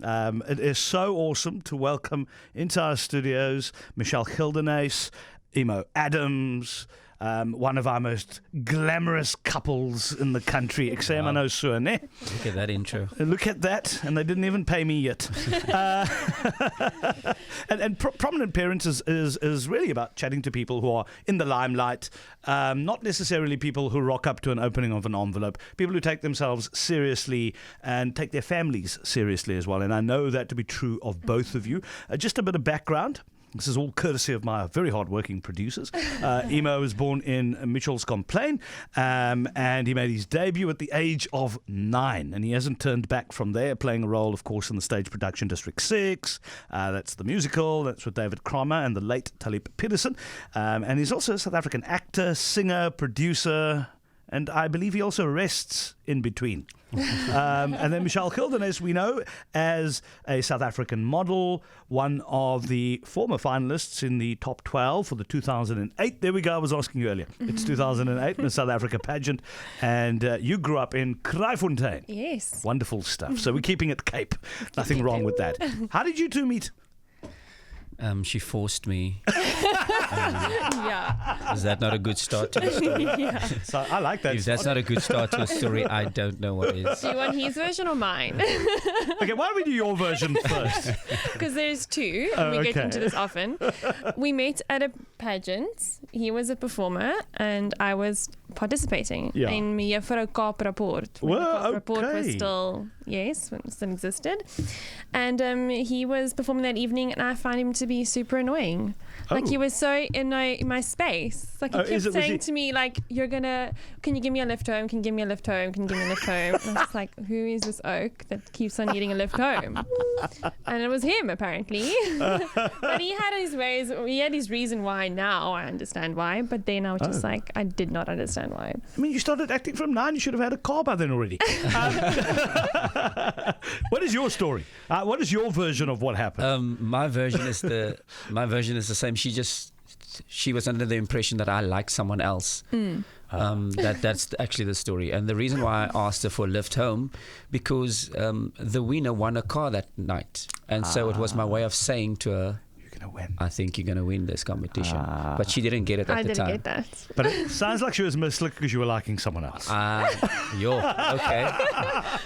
It is so awesome to welcome into our studios Michelle Gildenhuys, Emo Adams, one of our most glamorous couples in the country. Wow. Look at that intro. Look at that, and they didn't even pay me yet. And Prominent Parents is really about chatting to people who are in the limelight, not necessarily people who rock up to an opening of an envelope, people who take themselves seriously and take their families seriously as well. And I know that to be true of both of you. Just a bit of background. This is all courtesy of my very hard-working producers. Emo was born in Mitchell's Complain, and he made his debut at the age of 9, and he hasn't turned back from there, playing a role, of course, in the stage production District 6. That's the musical. That's with David Cromer and the late Talib Peterson. And he's also a South African actor, singer, producer, and I believe he also rests in between. And then Michelle Gildenhuys, we know as a South African model, one of the former finalists in the top 12 for the 2008. There we go, I was asking you earlier. It's 2008 in the South Africa pageant. And you grew up in Kraaifontein. Yes. Wonderful stuff. So we're keeping it Cape. Nothing wrong with that. How did you two meet? She forced me. Yeah. Is that not a good start to a story? Yeah. So I like that. If that's not a good start to a story, I don't know what is. Do you want his version or mine? Okay, why don't we do your version first? Because there's two. We get into this often. We met at a pageant. He was a performer and I was participating in my Juffrou Kaap Rapport. When the Kaap Rapport was still, when it still existed. And he was performing that evening and I found him to be super annoying. Like he was so in my space. Like he kept saying to me, like, can you give me a lift home? Can you give me a lift home? Can you give me a lift home? And I was like, who is this oak that keeps on needing a lift home? And it was him, apparently. But he had his ways, he had his reason why. Now I understand why. But then I was just like, I did not understand why. I mean, you started acting from 9, you should have had a car by then already. What is your story? What is your version of what happened? My version is the same. She was under the impression that I liked someone else. That's actually the story. And the reason why I asked her for a lift home, because the winner won a car that night. And so it was my way of saying to her, win. I think you're going to win this competition. But she didn't get it at the time. I didn't get that. But it sounds like she was mislicked because you were liking someone else. Okay.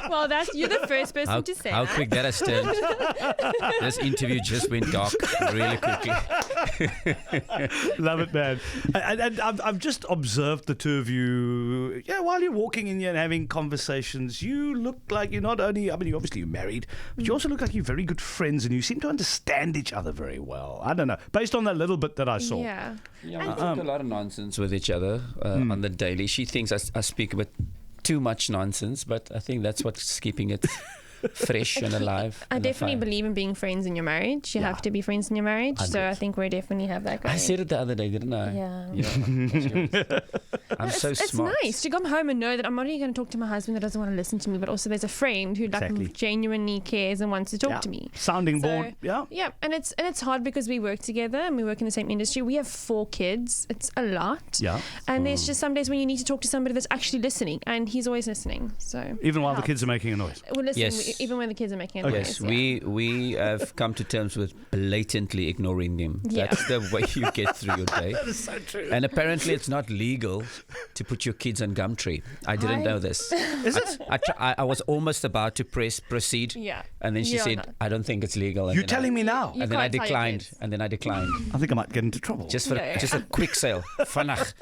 Well, you're the first person to say how quick that has turned. This interview just went dark really quickly. Love it, man. And I've just observed the two of you, while you're walking in here and having conversations, you look like you're not only, obviously you're married, but you also look like you're very good friends and you seem to understand each other very well. I don't know, based on that little bit that I saw. Yeah, we talk a lot of nonsense with each other on the daily. She thinks I speak a bit too much nonsense, but I think that's what's keeping it fresh and alive. I definitely believe in being friends in your marriage. You have to be friends in your marriage. 100. So I think we definitely have that going. I said it the other day, didn't I? Yeah. I'm so smart. It's nice to come home and know that I'm not only going to talk to my husband that doesn't want to listen to me, but also there's a friend who genuinely cares and wants to talk to me. Sounding board. Yeah, and it's hard because we work together and we work in the same industry. We have 4 kids. It's a lot. Yeah. And there's just some days when you need to talk to somebody that's actually listening, and he's always listening. So even while the kids are making a noise. Well, listen, even when the kids are making a noise. Yes, we have come to terms with blatantly ignoring them. Yeah. That's the way you get through your day. That is so true. And apparently it's not legal to put your kids on Gumtree. I didn't know this. Is it? I was almost about to press proceed. Yeah. And then she said, I don't think it's legal. And you're telling me now? And then I declined. I think I might get into trouble. Just a quick sale. Vannacht.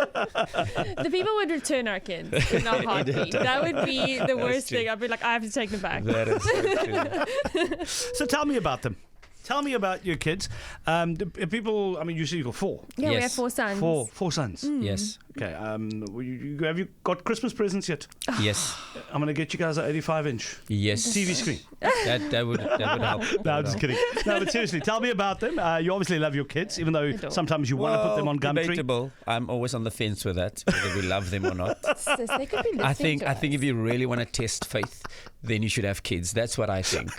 The people would return our kids in a heartbeat. That would be the worst thing. I'd be like, I have to take them back. That is so true. So tell me about them. Tell me about your kids. People, you say you've got 4. Yeah, we have 4 sons. 4 sons. Yes. Okay. Have you got Christmas presents yet? Yes. I'm going to get you guys an 85-inch yes. TV screen. That would help. No, I'm just kidding. No, but seriously, tell me about them. You obviously love your kids, even though sometimes you want to put them on Gumtree. Debatable. I'm always on the fence with that, whether we love them or not. They could be I think if you really want to test faith, then you should have kids. That's what I think.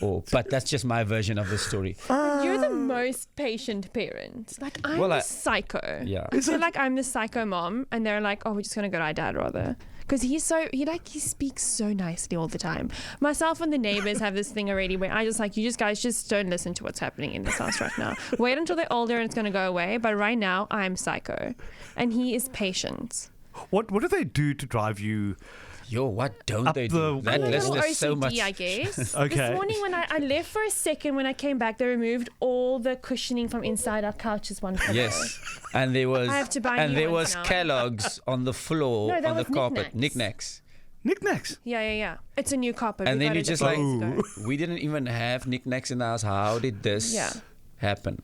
But that's just my version of the story. You're the most patient parent. Like, I'm the psycho. Yeah. I feel like I'm the psycho mom, and they're like, oh, we're just going to go to our dad rather. because he speaks so nicely all the time. Myself and the neighbors have this thing already where I just like, you guys just don't listen to what's happening in this house right now. Wait until they're older and it's going to go away. But right now I'm psycho, and he is patient. What do they do to drive you? Yo, what don't they do? That list is so much. I guess. Okay. This morning when I left for a second, when I came back, they removed all the cushioning from inside our couches. One pillow. Yes, and there was I have to buy new ones now. Kellogg's on the floor, on the carpet, knickknacks. Knickknacks. Yeah. It's a new carpet. And then you just like, we didn't even have knickknacks in the house. How did this happen?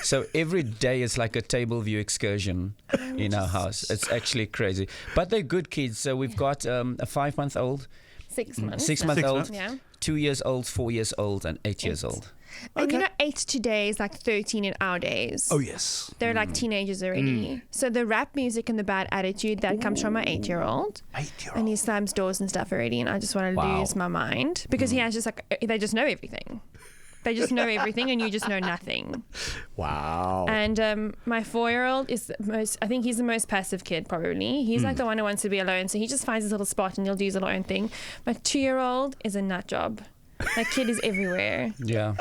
So every day is like a table view excursion in our house. It's actually crazy. But they're good kids. So we've got a 5-month-old, 6 months, 6-month-old, yeah. 2 years old, 4 years old, and 8 years old. And 8 today is like 13 in our days. Oh, yes. They're like teenagers already. So the rap music and the bad attitude, that comes from my 8-year-old. 8-year-old. And he slams doors and stuff already. And I just want to lose my mind because he has just like, they just know everything. They just know everything and you just know nothing. Wow. And my 4-year-old is I think he's the most passive kid probably. He's like the one who wants to be alone. So he just finds his little spot and he'll do his little own thing. My 2-year-old is a nut job. That kid is everywhere. Yeah.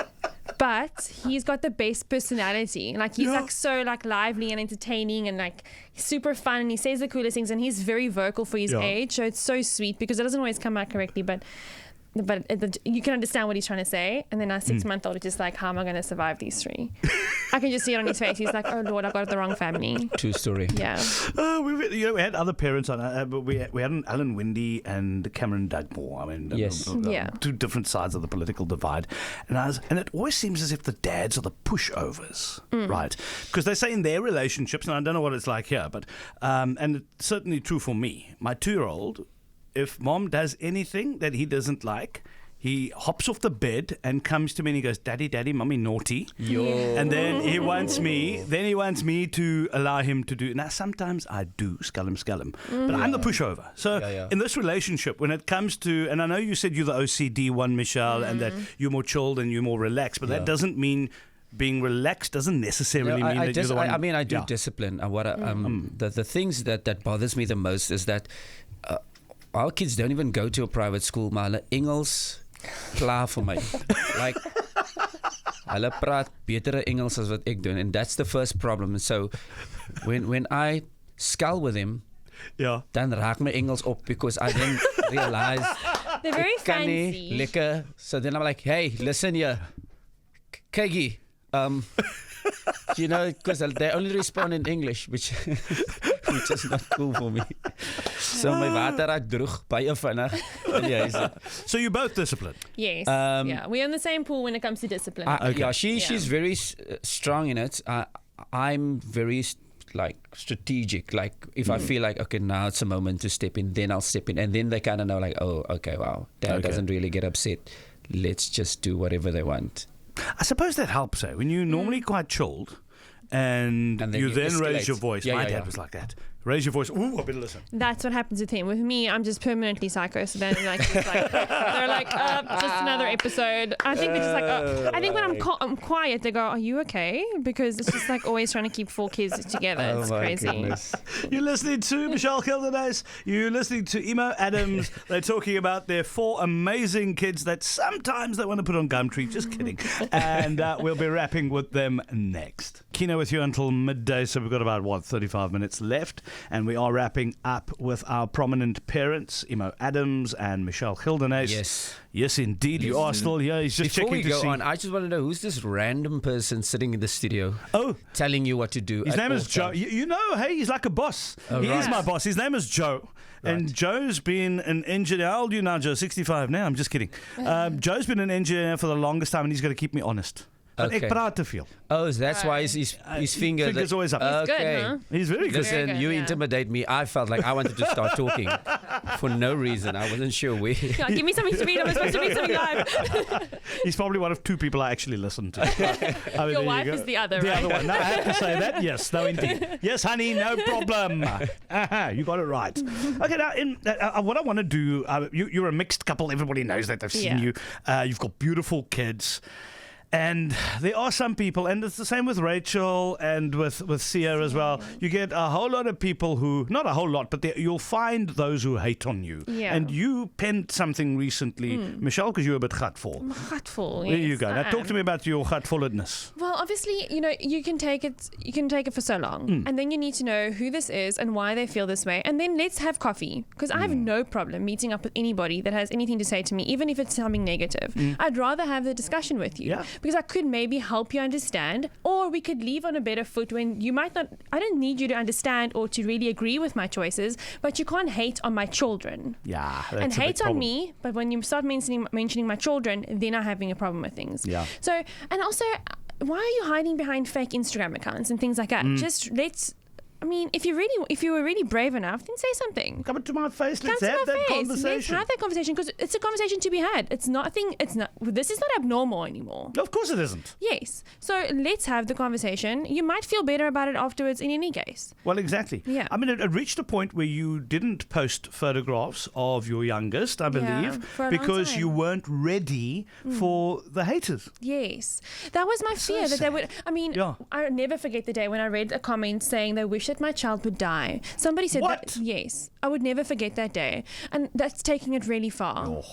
But he's got the best personality. Like he's like so like lively and entertaining and like super fun, and he says the coolest things, and he's very vocal for his age. So it's so sweet because it doesn't always come out correctly, but you can understand what he's trying to say. And then our 6-month-old is just like, how am I going to survive these 3? I can just see it on his face. He's like, oh Lord, I got the wrong family. True story. Yeah. We had other parents on, but we had an Alan Windy and Cameron Dugmore. I mean, yes. Two different sides of the political divide. And it always seems as if the dads are the pushovers, right? Because they say in their relationships, and I don't know what it's like here, but and it's certainly true for me. My 2-year-old, if mom does anything that he doesn't like, he hops off the bed and comes to me and he goes, Daddy, Mommy, naughty. Yo. And then he wants me to allow him to do. Now, sometimes I do, scallum. But I'm the pushover. So in this relationship, when it comes to, and I know you said you're the OCD one, Michelle, and that you're more chilled and you're more relaxed, but that doesn't mean being relaxed doesn't necessarily mean that you're the one. I mean, I do discipline. The things that bothers me the most is that our kids don't even go to a private school, maar hulle Engels klaar vir my. Like, hulle praat betere Engels as wat ek doen, and that's the first problem. And so, when I scull with him, dan raak my Engels op because I then realize they're very fancy. Lekker. So then I'm like, hey, listen here, Kegi, you know, because they only respond in English, which is not cool for me. So my water raak droog baie vinnig in die huis. So you're both disciplined? Yes. We're in the same pool when it comes to discipline. Yeah, she's very strong in it. I'm very like strategic. Like if I feel like, okay, now it's a moment to step in, then I'll step in. And then they kind of know like, oh, okay, wow, Dad doesn't really get upset. Let's just do whatever they want. I suppose that helps, when you're normally quite chilled and you then raise your voice. My dad was like that. Raise your voice. Ooh, I better listen. That's what happens with him. With me, I'm just permanently psycho. So then, they're like, just another episode. I think they're just like, I think when I'm quiet, they go, "Are you okay?" Because it's just like always trying to keep 4 kids together. It's crazy. Goodness. You're listening to Michelle Gildenhuys. You're listening to Emo Adams. They're talking about their 4 amazing kids that sometimes they want to put on Gumtree. Just kidding. And we'll be wrapping with them next. Kieno with you until midday. So we've got about 35 minutes left. And we are wrapping up with our prominent parents, Emo Adams and Michelle Gildenhuys. Yes, indeed. You are still here. He's just Before checking we to go see. on, I just want to know who's this random person sitting in the studio telling you what to do. His name is Joe. You know, hey, he's like a boss. He is my boss. His name is Joe. Right. And Joe's been an engineer. How old are you now, Joe? 65 now? I'm just kidding. Joe's been an engineer for the longest time, and he's going to keep me honest. Ek praat te veel. Oh, that's why his finger's always up. He's good, huh? He's very good. Listen, very good, you intimidate me. I felt like I wanted to start talking for no reason. I wasn't sure where. Yeah, give me something to read. I'm supposed to read something live. He's probably one of 2 people I actually listen to. I mean, your wife is the other, the right? other one. No, I have to say that. Yes, no, indeed. Yes, honey, no problem. You got it right. Okay, now, what I want to do, you're a mixed couple. Everybody knows that. They've seen you. You've got beautiful kids. And there are some people, and it's the same with Rachel and with Sia as well. You get a whole lot of people who, not a whole lot, but you'll find those who hate on you. Yeah. And you penned something recently, Michelle, because you were a bit gatvol. I'm gatvol. There you go. Now talk to me about your gatvolledness. Well, obviously, you can take it for so long, and then you need to know who this is and why they feel this way, and then let's have coffee, because I have no problem meeting up with anybody that has anything to say to me, even if it's something negative. I'd rather have the discussion with you, because I could maybe help you understand, or we could leave on a better foot when you might not. I don't need you to understand or to really agree with my choices, but you can't hate on my children. Yeah, that's and a big hate on problem. me, but when you start mentioning my children, then I'm having a problem with things. Yeah. So, and also, why are you hiding behind fake Instagram accounts and things like that? Just if you were really brave enough, then say something. Come to my face. Let's Come to have my that face. conversation. Let's have that conversation, because it's a conversation to be had. It's nothing. It's not. This is not abnormal anymore. No, of course it isn't. Yes. So let's have the conversation. You might feel better about it afterwards in any case. Well, exactly. Yeah. I mean, it reached a point where you didn't post photographs of your youngest, I believe, for a long because time. you weren't ready for the haters. Yes. That was my fear, that they would. Yeah. I'll never forget the day when I read a comment saying they wish that my child would die. Somebody said What? that. Yes. I would never forget that day. And that's taking it really far. Oh.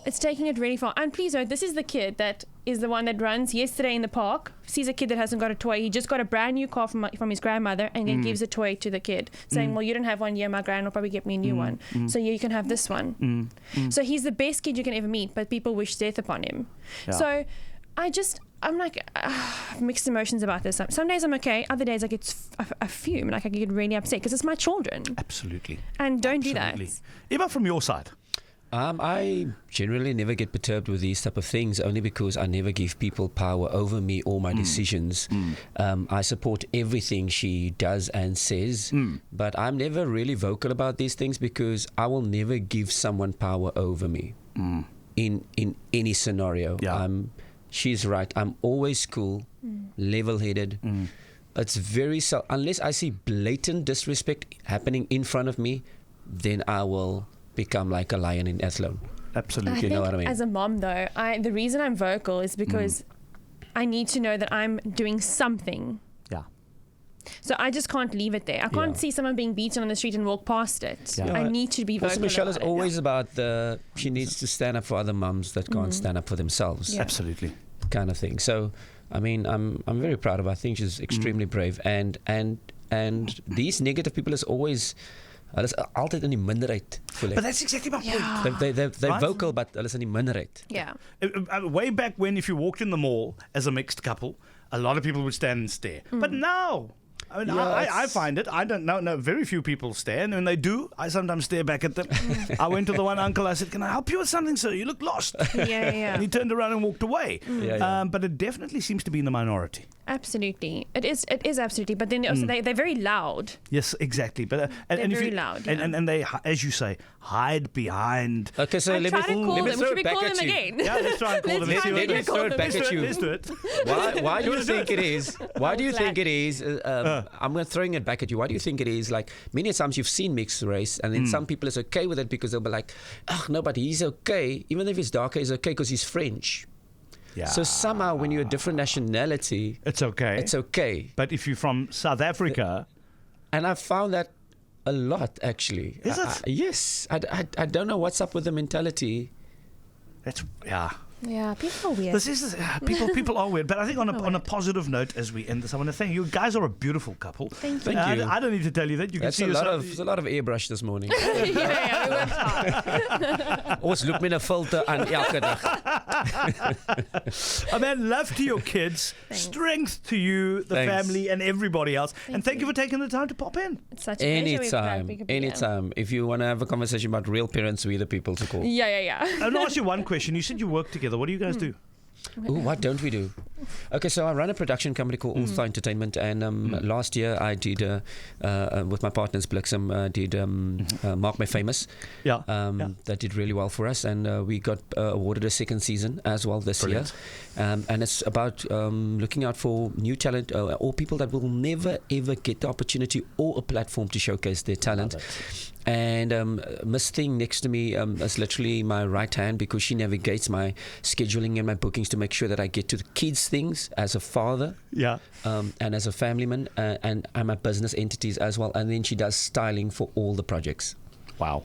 It's taking it really far. And please note, this is the kid that is the one that runs yesterday in the park, sees a kid that hasn't got a toy. He just got a brand new car from his grandmother, and then gives a toy to the kid, saying, well, you don't have one yet, my grand will probably get me a new one. So you can have this one. So he's the best kid you can ever meet, but people wish death upon him. Yeah. So I'm like mixed emotions about this. Some days I'm okay, other days I get a fume, like I get really upset because it's my children. Absolutely. And don't Absolutely. do that. Eva, from your side. I generally never get perturbed with these type of things, only because I never give people power over me or my decisions. I support everything she does and says, but I'm never really vocal about these things, because I will never give someone power over me in any scenario. Yeah. She's right. I'm always cool, level-headed. It's very unless I see blatant disrespect happening in front of me, then I will become like a lion in Athlone. Absolutely. You know what I mean? As a mom, though, the reason I'm vocal is because I need to know that I'm doing something. Yeah. So I just can't leave it there. I can't Yeah. see someone being beaten on the street and walk past it. Yeah. I need to be vocal Also, Michelle is about it. always about she needs to stand up for other mums that can't stand up for themselves, Yeah. Absolutely. kind of thing. So, I mean, I'm very proud of her. I think she's extremely brave. And these negative people is always... Hulle is altyd in die minderheid, voel ek. But that's exactly my point. They're Right? vocal, but hulle is in die minderheid. Yeah. Way back when, if you walked in the mall as a mixed couple, a lot of people would stand and stare. But now, I mean, Yeah, I find it. I don't know. No, very few people stare, and when they do, I sometimes stare back at them. I went to the one uncle. I said, "Can I help you with something, sir? You look lost." Yeah. And he turned around and walked away. Yeah. But it definitely seems to be in the minority. Absolutely. It is absolutely. But then also they're very loud. Yes, exactly. But They're and if very you, loud, and they, as you say, hide behind. Okay, so I let try me to call them. throw Should we it back call them at you. again? Yeah, let's try and call them. Let's try Let me and throw it back at you. Let's do it. Why do you think it is? Why do you glad. think it is? I'm throwing it back at you. Why do you think it is? Like, many times you've seen mixed race, and then some people is okay with it because they'll be like, "Oh no, but he's okay. Even if he's darker, he's okay because he's French." Yeah. So somehow, when you're a different nationality, It's okay. it's okay. But if you're from South Africa, And I've found that a lot, actually. Is it? Yes. I don't know what's up with the mentality. that's yeah. Yeah, people are weird. This is people are weird, but I think on a positive note, as we end this, I want to thank you. You guys are a beautiful couple. Thank you. I don't need to tell you that. You That's can see there's a lot of airbrush this morning. yeah, we worked hard. Ons loop met 'n filter aan elke dag. I mean, love to your kids, Thanks. strength to you, the Thanks. family, and everybody else. And thank you you. for taking the time to pop in. It's such a pleasure. We're glad Anytime, we could be here. anytime. If you want to have a conversation about real parents, we're the people to call. Yeah. I want to ask you one question. You said you work together. What do you guys do? Ooh, what don't we do? Okay, so I run a production company called All Star Entertainment, and last year I did, with my partners Blixem, did Mark My Famous. That did really well for us, and we got awarded a second season as well this year. And it's about looking out for new talent or people that will never ever get the opportunity or a platform to showcase their talent. And Miss Thing next to me is literally my right hand, because she navigates my scheduling and my bookings to make sure that I get to the kids' things as a father, and as a family man, and my business entities as well. And then she does styling for all the projects. Wow.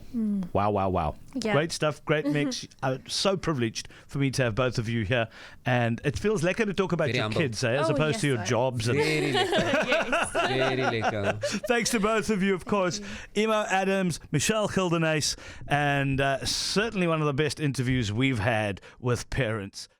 Wow. Yeah. Great stuff, great mix. So privileged for me to have both of you here. And it feels lekker to talk about Very your humble. Kids, as opposed to your jobs. Very lekker. Very lekker. Thanks to both of you, of course. Emo Adams, Michelle Gildenhuys, and certainly one of the best interviews we've had with parents.